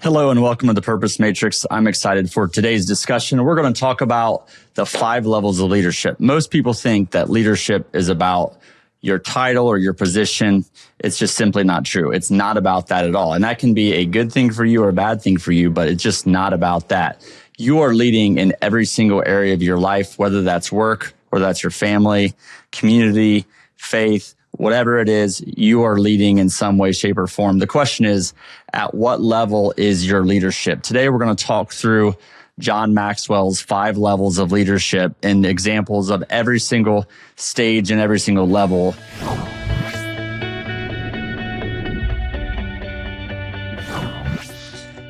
Hello and welcome to the Purpose Matrix. I'm excited for today's discussion. We're going to talk about the 5 levels of leadership. Most people think that leadership is about your title or your position. It's just simply not true. It's not about that at all. And that can be a good thing for you or a bad thing for you, but it's just not about that. You are leading in every single area of your life, whether that's work, whether that's your family, community, faith, whatever it is, you are leading in some way, shape, or form. The question is, at what level is your leadership? Today, we're going to talk through John Maxwell's 5 levels of leadership and examples of every single stage and every single level.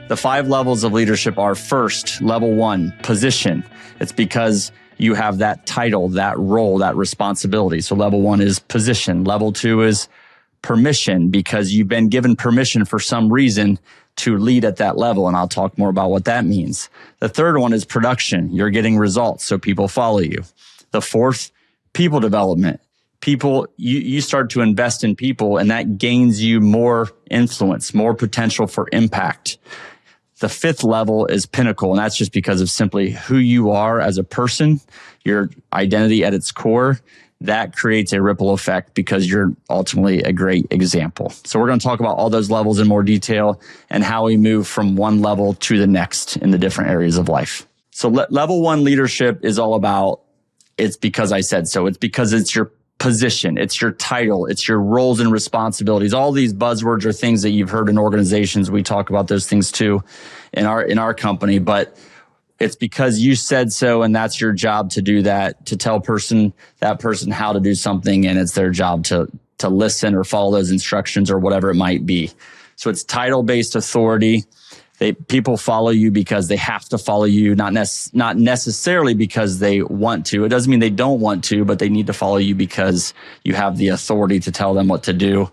The 5 levels of leadership are: first, level 1, position. It's because you have that title, that role, that responsibility. So level 1 is position. Level 2 is permission, because you've been given permission for some reason to lead at that level. And I'll talk more about what that means. The third one is production. You're getting results, so people follow you. The fourth, people development. People, you start to invest in people, and that gains you more influence, more potential for impact. The 5th level is pinnacle, and that's just because of simply who you are as a person, your identity at its core. That creates a ripple effect because you're ultimately a great example. So we're going to talk about all those levels in more detail and how we move from one level to the next in the different areas of life. So level 1 leadership is all about, it's because I said so. It's because it's your position, it's your title, it's your roles and responsibilities. All these buzzwords are things that you've heard in organizations. We talk about those things too in our company, but it's because you said so, and that's your job to do that, to tell that person how to do something, and it's their job to listen or follow those instructions or whatever it might be. So it's title-based authority. People follow you because they have to follow you, not necessarily because they want to. It doesn't mean they don't want to, but they need to follow you because you have the authority to tell them what to do.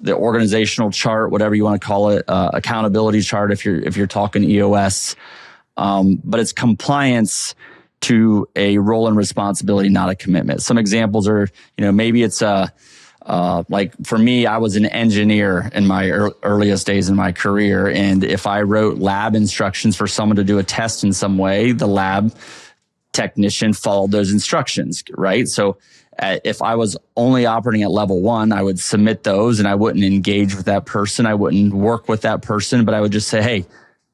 The organizational chart, whatever you want to call it, accountability chart if you're talking EOS, but it's compliance to a role and responsibility, not a commitment. Some examples are, maybe it's like for me, I was an engineer in my earliest days in my career. And if I wrote lab instructions for someone to do a test in some way, the lab technician followed those instructions, right? So if I was only operating at level 1, I would submit those and I wouldn't engage with that person. I wouldn't work with that person, but I would just say, hey,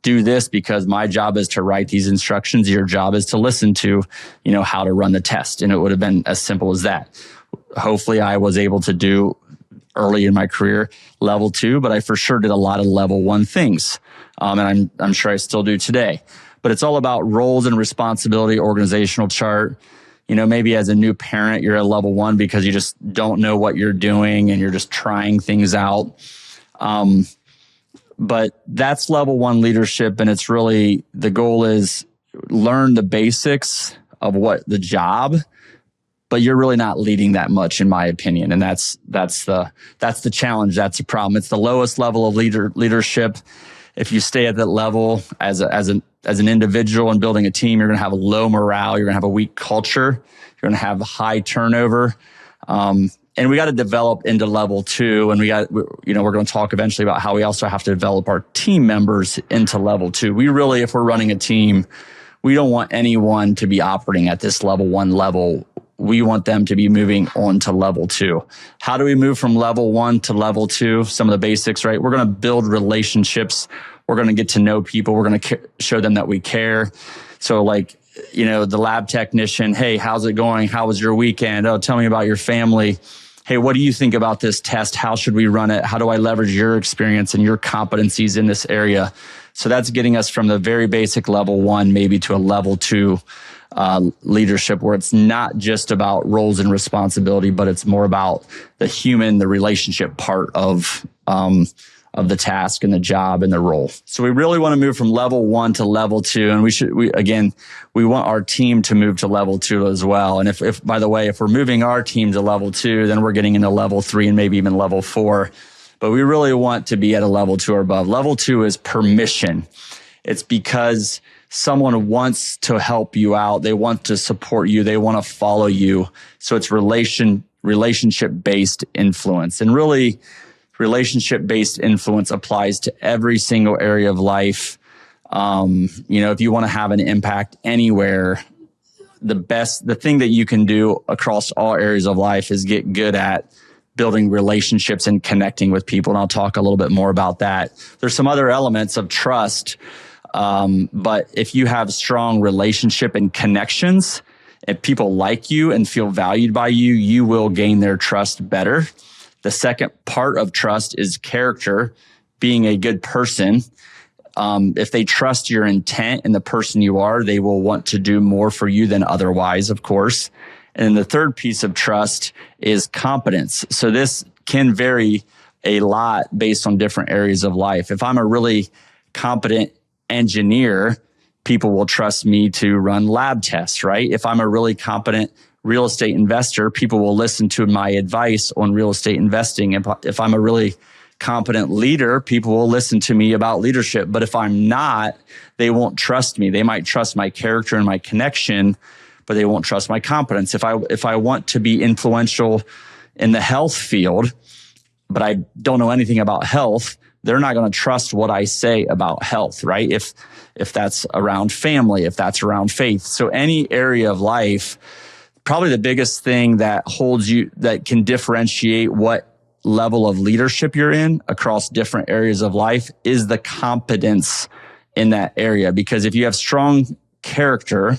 do this because my job is to write these instructions. Your job is to listen to, how to run the test. And it would have been as simple as that. Hopefully I was able to do early in my career level 2, but I for sure did a lot of level 1 things. And I'm sure I still do today, but it's all about roles and responsibility, organizational chart. Maybe as a new parent, you're at level 1 because you just don't know what you're doing and you're just trying things out. But that's level 1 leadership. And it's really, the goal is learn the basics of what the job, but you're really not leading that much, in my opinion. And that's the challenge. That's the problem. It's the lowest level of leadership. If you stay at that level as an individual and building a team, you're going to have a low morale. You're going to have a weak culture. You're going to have high turnover. And we got to develop into level 2. And we're going to talk eventually about how we also have to develop our team members into level 2. We really, if we're running a team, we don't want anyone to be operating at this level 1 level. We want them to be moving on to level 2. How do we move from level 1 to level 2? Some of the basics, right? We're going to build relationships. We're going to get to know people. We're going to show them that we care. So the lab technician, hey, how's it going? How was your weekend? Oh, tell me about your family. Hey, what do you think about this test? How should we run it? How do I leverage your experience and your competencies in this area? So that's getting us from the very basic level 1, maybe to a level 2 leadership, where it's not just about roles and responsibility, but it's more about the human, the relationship part of the task and the job and the role. So we really want to move from level 1 to level 2. And we want our team to move to level 2 as well. And if by the way, if we're moving our team to level 2, then we're getting into level 3 and maybe even level 4. But we really want to be at a level 2 or above. Level 2 is permission. It's because someone wants to help you out. They want to support you. They want to follow you. So it's relationship-based influence. And really, relationship-based influence applies to every single area of life. If you want to have an impact anywhere, the thing that you can do across all areas of life is get good at building relationships and connecting with people. And I'll talk a little bit more about that. There's some other elements of trust. But if you have strong relationship and connections, if people like you and feel valued by you, you will gain their trust better. The second part of trust is character, being a good person. If they trust your intent and the person you are, they will want to do more for you than otherwise, of course. And the third piece of trust is competence. So this can vary a lot based on different areas of life. If I'm a really competent engineer, people will trust me to run lab tests, right? If I'm a really competent real estate investor, people will listen to my advice on real estate investing. If I'm a really competent leader, people will listen to me about leadership. But if I'm not, they won't trust me. They might trust my character and my connection, but they won't trust my competence. If I want to be influential in the health field, but I don't know anything about health, they're not going to trust what I say about health, right? If that's around family, if that's around faith. So any area of life, probably the biggest thing that can differentiate what level of leadership you're in across different areas of life is the competence in that area. Because if you have strong character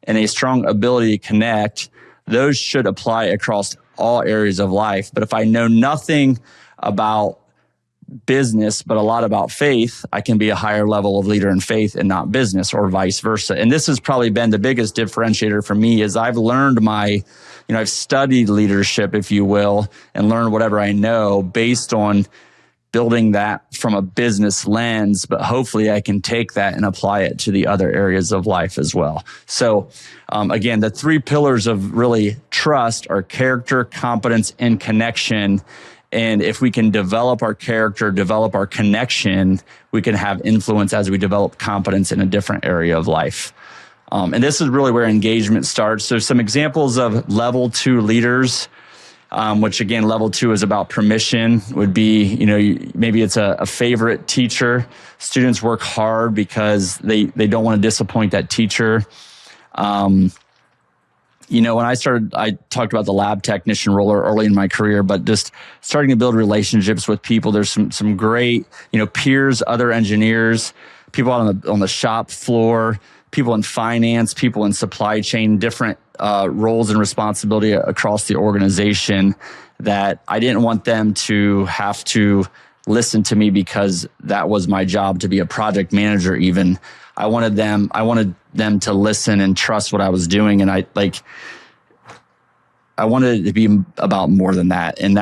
and a strong ability to connect, those should apply across all areas of life. But if I know nothing about business, but a lot about faith, I can be a higher level of leader in faith and not business, or vice versa. And this has probably been the biggest differentiator for me is I've learned I've studied leadership, if you will, and learned whatever I know based on building that from a business lens, but hopefully I can take that and apply it to the other areas of life as well. So again, the three pillars of really trust are character, competence, and connection. And if we can develop our character, develop our connection, we can have influence as we develop competence in a different area of life. And this is really where engagement starts. So some examples of level 2 leaders, which again, level 2 is about permission, would be, maybe it's a favorite teacher. Students work hard because they don't want to disappoint that teacher. When I talked about the lab technician role early in my career, but just starting to build relationships with people. There's some great, peers, other engineers, people on the shop floor, people in finance, people in supply chain, different roles and responsibility across the organization that I didn't want them to have to listen to me because that was my job to be a project manager even. I wanted them to listen and trust what I was doing. And I wanted it to be about more than that. And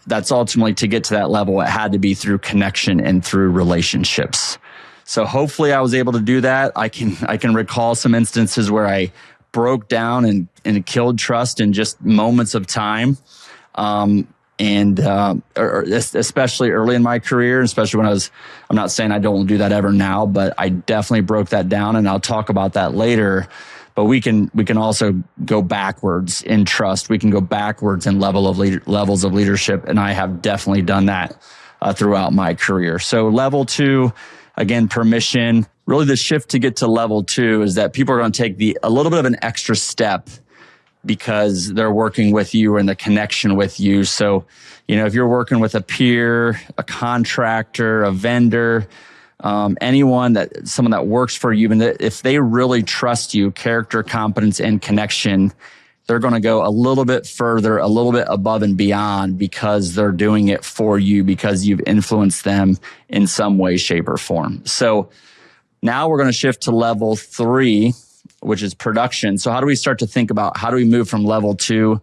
that's ultimately, to get to that level, it had to be through connection and through relationships. So hopefully I was able to do that. I can recall some instances where I broke down and killed trust in just moments of time. Especially early in my career, especially when I'm not saying I don't do that ever now, but I definitely broke that down, and I'll talk about that later. But we can also go backwards in trust. We can go backwards in levels of leadership, and I have definitely done that throughout my career. So level 2, again, permission. Really, the shift to get to level 2 is that people are going to take a little bit of an extra step because they're working with you or in the connection with you. So, if you're working with a peer, a contractor, a vendor, someone that works for you, and if they really trust you, character, competence, and connection, they're going to go a little bit further, a little bit above and beyond because they're doing it for you, because you've influenced them in some way, shape, or form. So now we're going to shift to level 3, which is production. So how do we start to think about how do we move from level 2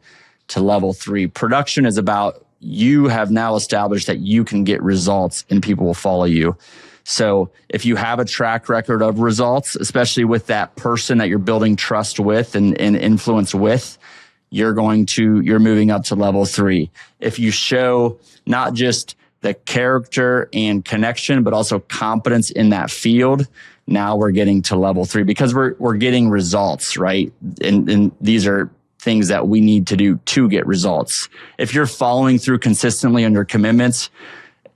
to level 3? Production is about you have now established that you can get results and people will follow you. So if you have a track record of results, especially with that person that you're building trust with and influence with, you're moving up to level 3. If you show not just the character and connection, but also competence in that field, now we're getting to level 3 because we're getting results, right? And these are things that we need to do to get results. If you're following through consistently on your commitments,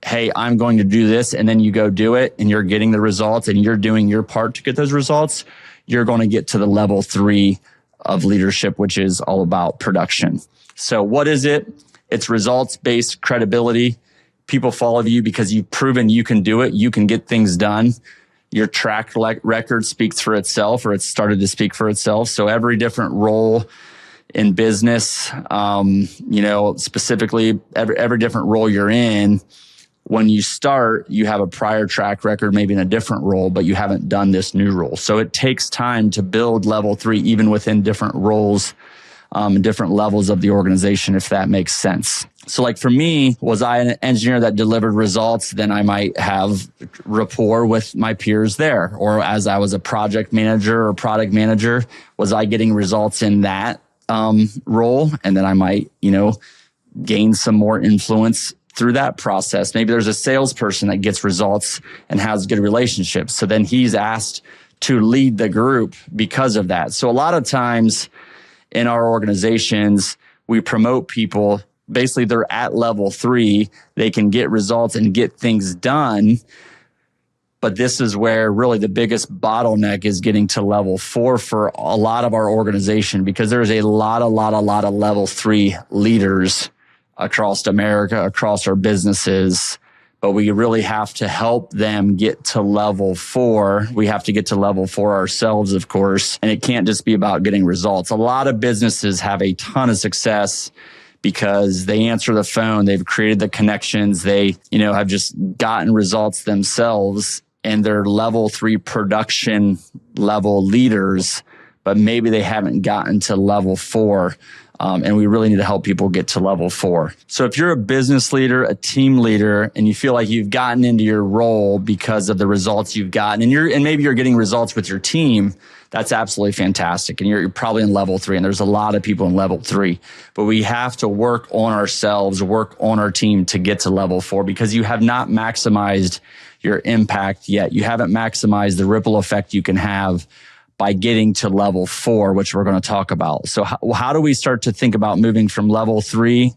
hey, I'm going to do this, and then you go do it and you're getting the results and you're doing your part to get those results, you're going to get to the level 3 of leadership, which is all about production. So what is it? It's results-based credibility. People follow you because you've proven you can do it. You can get things done. Your track record speaks for itself, or it's started to speak for itself. So every different role in business, specifically every different role you're in, when you start, you have a prior track record, maybe in a different role, but you haven't done this new role. So it takes time to build level 3, even within different roles, different levels of the organization, if that makes sense. So like for me, was I an engineer that delivered results? Then I might have rapport with my peers there. Or as I was a project manager or product manager, was I getting results in that role? And then I might, gain some more influence through that process. Maybe there's a salesperson that gets results and has good relationships. So then he's asked to lead the group because of that. So a lot of times in our organizations, we promote people. Basically, they're at level 3. They can get results and get things done. But this is where really the biggest bottleneck is getting to level 4 for a lot of our organization, because there's a lot of level 3 leaders across America, across our businesses. But we really have to help them get to level 4. We have to get to level 4 ourselves, of course. And it can't just be about getting results. A lot of businesses have a ton of success because they answer the phone, they've created the connections, they, have just gotten results themselves, and they're level 3 production level leaders, but maybe they haven't gotten to level 4. And we really need to help people get to level 4. So if you're a business leader, a team leader, and you feel like you've gotten into your role because of the results you've gotten, and maybe you're getting results with your team, that's absolutely fantastic. And you're probably in level 3, and there's a lot of people in level 3. But we have to work on ourselves, work on our team to get to level 4, because you have not maximized your impact yet. You haven't maximized the ripple effect you can have by getting to level 4, which we're going to talk about. So how do we start to think about moving from level 3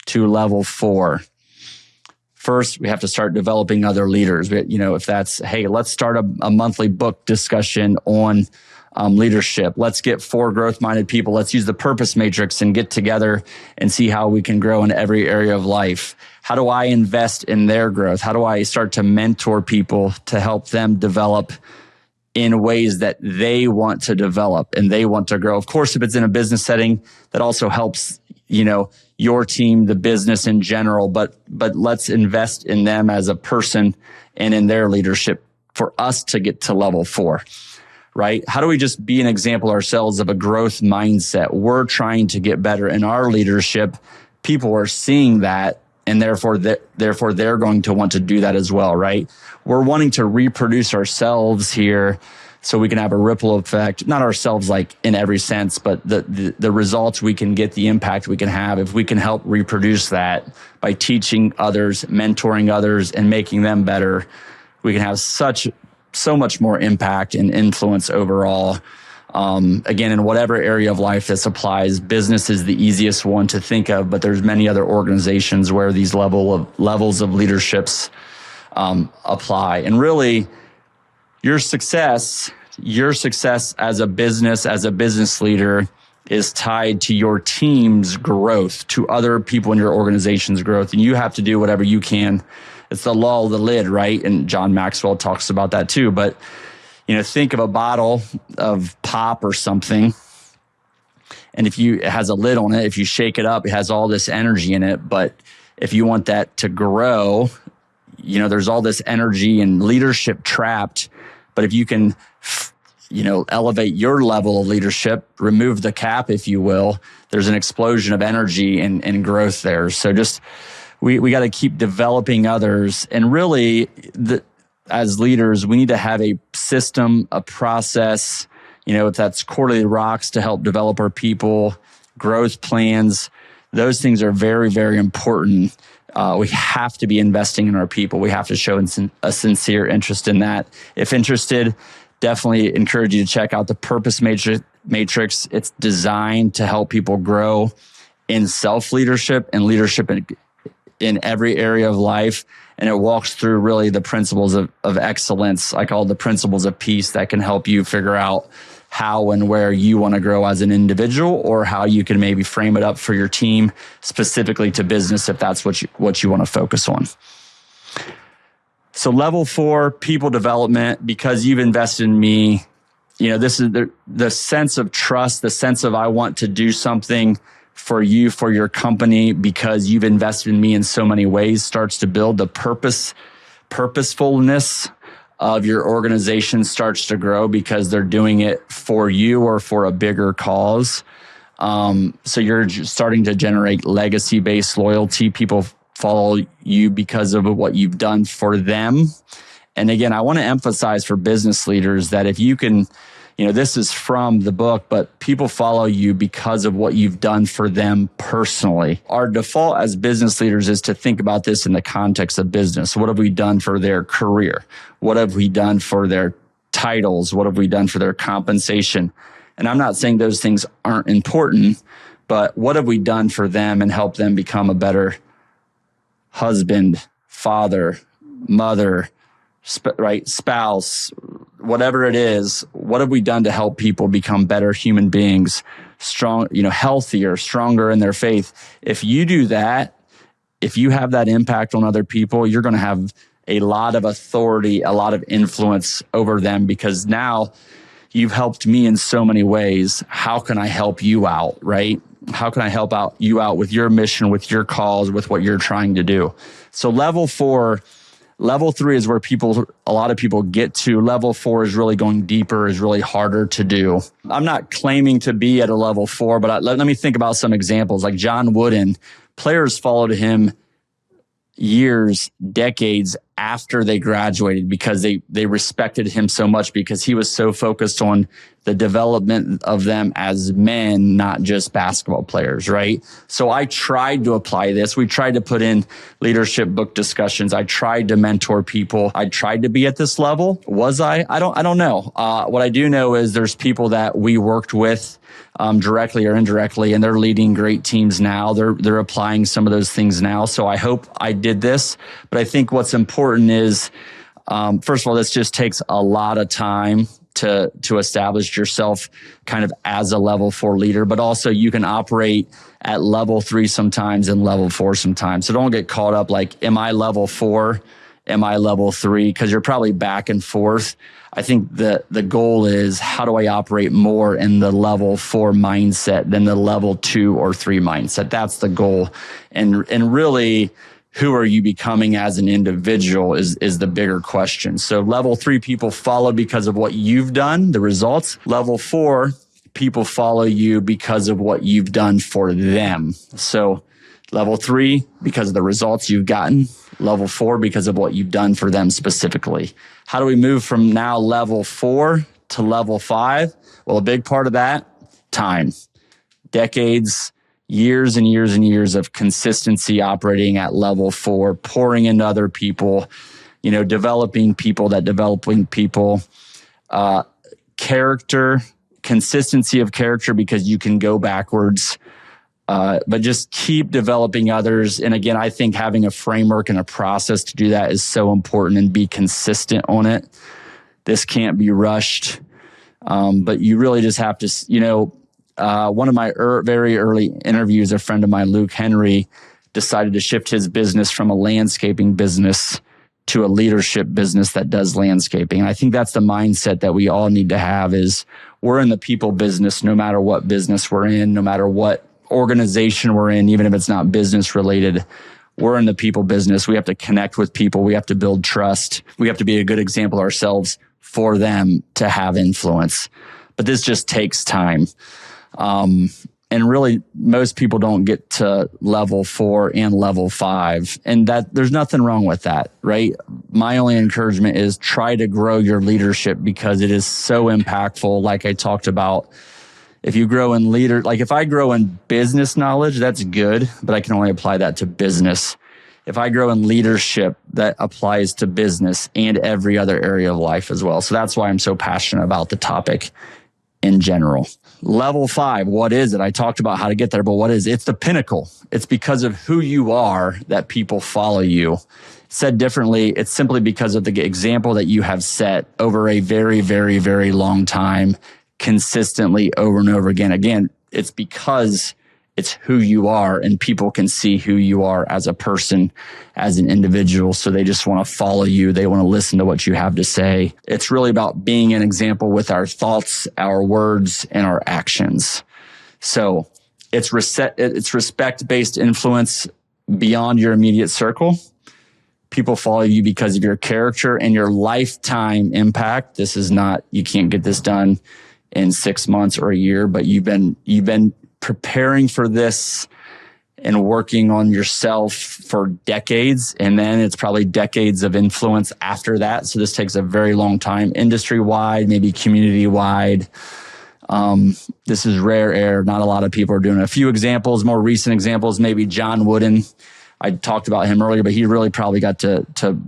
to level 4? First, we have to start developing other leaders. If that's, hey, let's start a monthly book discussion on leadership. Let's get 4 growth-minded people. Let's use the purpose matrix and get together and see how we can grow in every area of life. How do I invest in their growth? How do I start to mentor people to help them develop in ways that they want to develop and they want to grow? Of course, if it's in a business setting, that also helps, your team, the business in general, but let's invest in them as a person and in their leadership for us to get to level 4, right? How do we just be an example ourselves of a growth mindset? We're trying to get better in our leadership. People are seeing that, and therefore they're going to want to do that as well, right? We're wanting to reproduce ourselves here so we can have a ripple effect, not ourselves like in every sense, but the results we can get, the impact we can have if we can help reproduce that by teaching others, mentoring others, and making them better. We can have so much more impact and influence overall. Again, in whatever area of life this applies, business is the easiest one to think of, but there's many other organizations where these levels of leaderships apply. And really, your success as a business leader is tied to your team's growth, to other people in your organization's growth. And you have to do whatever you can. It's the law of the lid, right? And John Maxwell talks about that too. But, think of a bottle of pop or something. And it has a lid on it, if you shake it up, it has all this energy in it. But if you want that to grow, there's all this energy and leadership trapped. But if you can, elevate your level of leadership, remove the cap, if you will, there's an explosion of energy and growth there. So just, we got to keep developing others. And really, as leaders, we need to have a system, a process, if that's quarterly rocks to help develop our people, growth plans. Those things are very, very important. We have to be investing in our people. We have to show a sincere interest in that. If interested, definitely encourage you to check out the purpose matrix. It's designed to help people grow in self-leadership and leadership in every area of life. And it walks through really the principles of excellence. I call it the principles of peace that can help you figure out how and where you want to grow as an individual, or how you can maybe frame it up for your team, specifically to business, if that's what you want to focus on. So level 4, people development. Because you've invested in me, this is the sense of trust, the sense of I want to do something for you, for your company, because you've invested in me in so many ways, starts to build. The purposefulness of your organization starts to grow because they're doing it for you or for a bigger cause. So you're starting to generate legacy-based loyalty. People follow you because of what you've done for them. And again, I want to emphasize for business leaders that if you can, this is from the book, but people follow you because of what you've done for them personally. Our default as business leaders is to think about this in the context of business. What have we done for their career? What have we done for their titles? What have we done for their compensation? And I'm not saying those things aren't important, but what have we done for them and help them become a better husband, father, mother, spouse, whatever it is? What have we done to help people become better human beings, strong, healthier, stronger in their faith? If you do that, if you have that impact on other people, you're going to have a lot of authority, a lot of influence over them, because now you've helped me in so many ways. How can I help you out, right? How can I help you out with your mission, with your cause, with what you're trying to do? So level 4, level 3 is where a lot of people get to. Level 4 is really going deeper, is really harder to do. I'm not claiming to be at a level 4, but let me think about some examples. Like John Wooden, players followed him years, decades after they graduated because they respected him so much, because he was so focused on the development of them as men, not just basketball players, right? So I tried to apply this. We tried to put in leadership book discussions. I tried to mentor people. I tried to be at this level. Was I? I don't know. What I do know is there's people that we worked with directly or indirectly, and they're leading great teams now. They're applying some of those things now. So I hope I did this. But I think what's important is, first of all, this just takes a lot of time to establish yourself kind of as a level 4 leader, but also you can operate at level 3 sometimes and level 4 sometimes. So don't get caught up like, am I level 4? Am I level 3? Because you're probably back and forth. I think the goal is, how do I operate more in the level 4 mindset than the level 2 or 3 mindset? That's the goal. And really, who are you becoming as an individual is the bigger question. So level 3 people follow because of what you've done, the results. Level 4 people follow you because of what you've done for them. So level 3, because of the results you've gotten. Level 4, because of what you've done for them specifically. How do we move from now level 4 to level 5? Well, a big part of that, time. Decades, years and years and years of consistency operating at level 4, pouring into other people, developing people that developing people, character, consistency of character, because you can go backwards. But just keep developing others. And again, I think having a framework and a process to do that is so important, and be consistent on it. This can't be rushed. But you really just have to, one of my very early interviews, a friend of mine, Luke Henry, decided to shift his business from a landscaping business to a leadership business that does landscaping. And I think that's the mindset that we all need to have, is we're in the people business, no matter what business we're in, no matter what organization we're in, even if it's not business related. We're in the people business. We have to connect with people. We have to build trust. We have to be a good example ourselves for them to have influence. But this just takes time. And really, most people don't get to level 4 and level 5. And that there's nothing wrong with that, right? My only encouragement is try to grow your leadership, because it is so impactful. Like I talked about, if you grow in if I grow in business knowledge, that's good, but I can only apply that to business. If I grow in leadership, that applies to business and every other area of life as well. So that's why I'm so passionate about the topic. in general. Level 5, what is it? I talked about how to get there, but what is it? It's the pinnacle. It's because of who you are that people follow you. Said differently, it's simply because of the example that you have set over a very, very, very long time, consistently over and over again. Again, it's because it's who you are, and people can see who you are as a person, as an individual. So they just want to follow you. They want to listen to what you have to say. It's really about being an example with our thoughts, our words, and our actions. So it's respect-based influence beyond your immediate circle. People follow you because of your character and your lifetime impact. This is not, you can't get this done in 6 months or a year, but you've been preparing for this and working on yourself for decades. And then it's probably decades of influence after that. So this takes a very long time, industry-wide, maybe community-wide. This is rare air. Not a lot of people are doing it. A few examples, more recent examples, maybe John Wooden. I talked about him earlier, but he really probably got to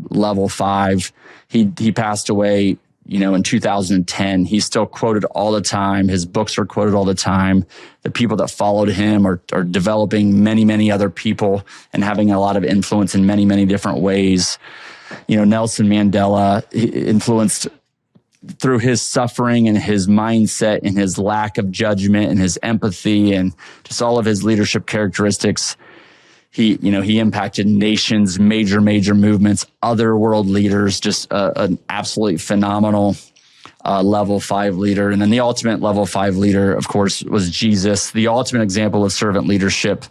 level 5. He passed away, in 2010. He's still quoted all the time. His books are quoted all the time. The people that followed him are developing many, many other people and having a lot of influence in many, many different ways. Nelson Mandela influenced through his suffering and his mindset and his lack of judgment and his empathy and just all of his leadership characteristics. He impacted nations, major movements, other world leaders, just an absolutely phenomenal level 5 leader. And then the ultimate level 5 leader, of course, was Jesus, the ultimate example of servant leadership.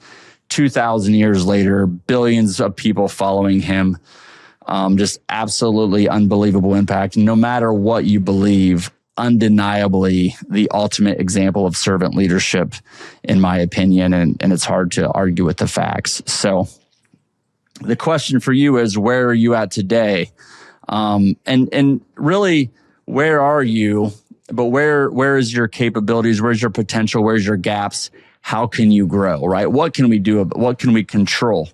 2,000 years later, billions of people following him. Just absolutely unbelievable impact. No matter what you believe, undeniably the ultimate example of servant leadership, in my opinion, and it's hard to argue with the facts. So the question for you is, where are you at today? And really, where are you? But where is your capabilities? Where's your potential? Where's your gaps? How can you grow, right? What can we do? What can we control?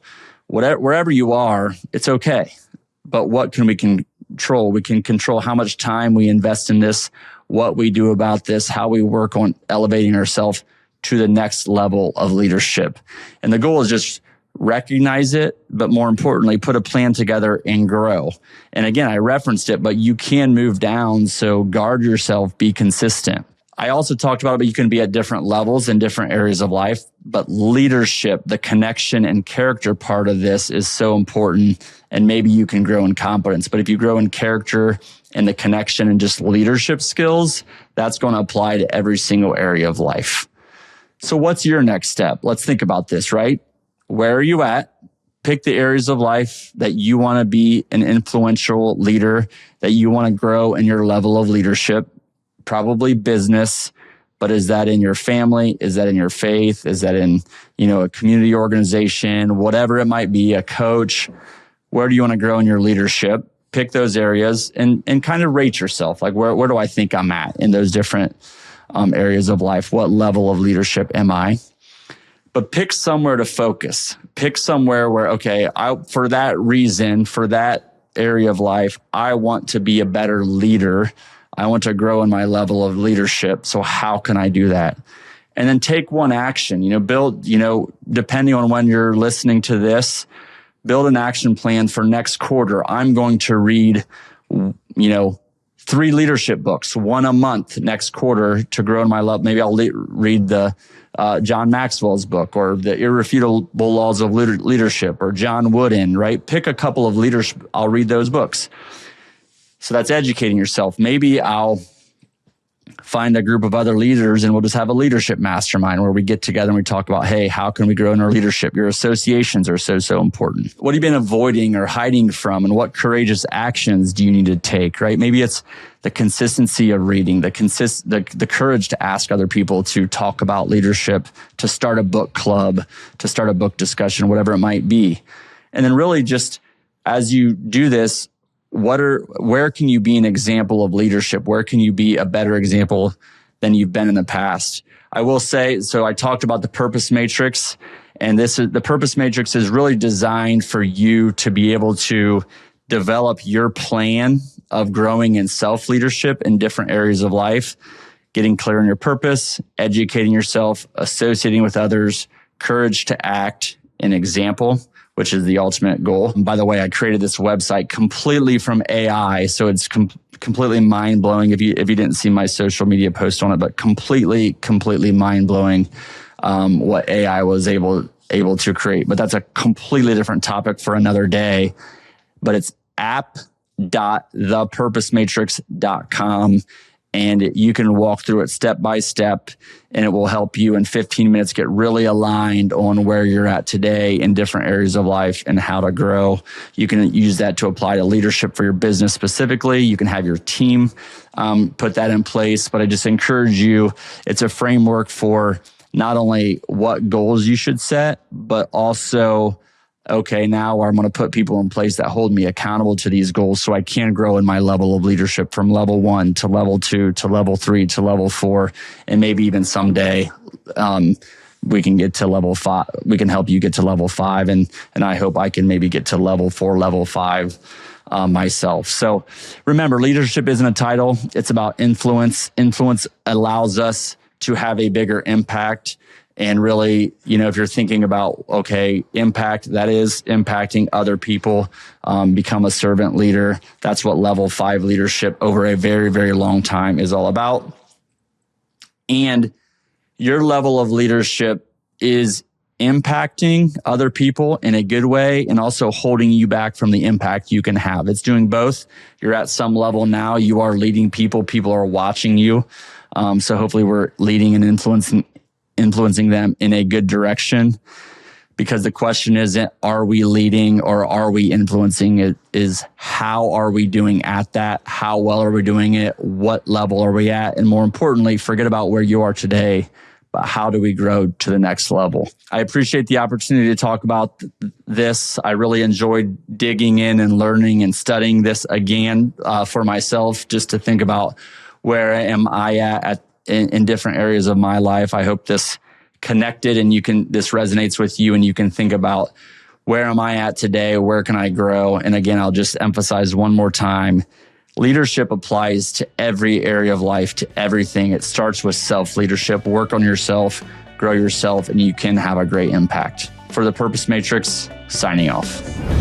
Wherever you are, it's okay. But what can we control? We can control how much time we invest in this, what we do about this, how we work on elevating ourselves to the next level of leadership. And the goal is just recognize it, but more importantly, put a plan together and grow. And again, I referenced it, but you can move down. So guard yourself, be consistent. I also talked about it, but you can be at different levels in different areas of life. But leadership, the connection and character part of this is so important. And maybe you can grow in competence. But if you grow in character and the connection and just leadership skills, that's going to apply to every single area of life. So what's your next step? Let's think about this, right? Where are you at? Pick the areas of life that you want to be an influential leader, that you want to grow in your level of leadership. Probably business, but is that in your family? Is that in your faith? Is that in, a community organization, whatever it might be, a coach? Where do you want to grow in your leadership? Pick those areas and kind of rate yourself. Like, where do I think I'm at in those different areas of life? What level of leadership am I? But pick somewhere to focus. Pick somewhere where, for that reason, for that area of life, I want to be a better leader. I want to grow in my level of leadership. So how can I do that? And then take one action, build, depending on when you're listening to this, build an action plan for next quarter. I'm going to read, 3 leadership books, 1 a month next quarter to grow in my love. Maybe I'll read the John Maxwell's book or the Irrefutable Laws of Leadership or John Wooden, right? Pick a couple of leaders. I'll read those books. So that's educating yourself. Maybe I'll find a group of other leaders and we'll just have a leadership mastermind where we get together and we talk about, hey, how can we grow in our leadership? Your associations are so important. What have you been avoiding or hiding from, and what courageous actions do you need to take, right? Maybe it's the consistency of reading, the courage to ask other people to talk about leadership, to start a book club, to start a book discussion, whatever it might be. And then really just as you do this, where can you be an example of leadership? Where can you be a better example than you've been in the past? I will say, so I talked about the purpose matrix, and the purpose matrix is really designed for you to be able to develop your plan of growing in self-leadership in different areas of life. getting clear on your purpose, educating yourself, associating with others, courage to act, an example, which is the ultimate goal. And by the way, I created this website completely from AI, so it's completely mind-blowing if you didn't see my social media post on it, but completely mind-blowing what AI was able to create. But that's a completely different topic for another day. But it's app.thepurposematrix.com. And you can walk through it step by step, and it will help you in 15 minutes get really aligned on where you're at today in different areas of life and how to grow. You can use that to apply to leadership for your business specifically. You can have your team put that in place. But I just encourage you, it's a framework for not only what goals you should set, but also, okay, now I'm going to put people in place that hold me accountable to these goals so I can grow in my level of leadership from level 1 to level 2 to level 3 to level 4. And maybe even someday we can get to level 5. We can help you get to level 5. And I hope I can maybe get to level 4, level 5 myself. So remember, leadership isn't a title. It's about influence. Influence allows us to have a bigger impact. And really, if you're thinking about, okay, impact, that is impacting other people, become a servant leader. That's what level 5 leadership over a very, very long time is all about. And your level of leadership is impacting other people in a good way and also holding you back from the impact you can have. It's doing both. You're at some level now. You are leading people. People are watching you. So hopefully we're leading and influencing them in a good direction, because the question isn't, are we leading or are we influencing? It is, how are we doing at that? How well are we doing it? What level are we at? And more importantly, forget about where you are today, but how do we grow to the next level? I appreciate the opportunity to talk about this. I really enjoyed digging in and learning and studying this again for myself, just to think about where am I at in different areas of my life. I hope this connected and this resonates with you, and you can think about, where am I at today? Where can I grow? And again, I'll just emphasize one more time, leadership applies to every area of life, to everything. It starts with self-leadership. Work on yourself, grow yourself, and you can have a great impact. For the Purpose Matrix, signing off.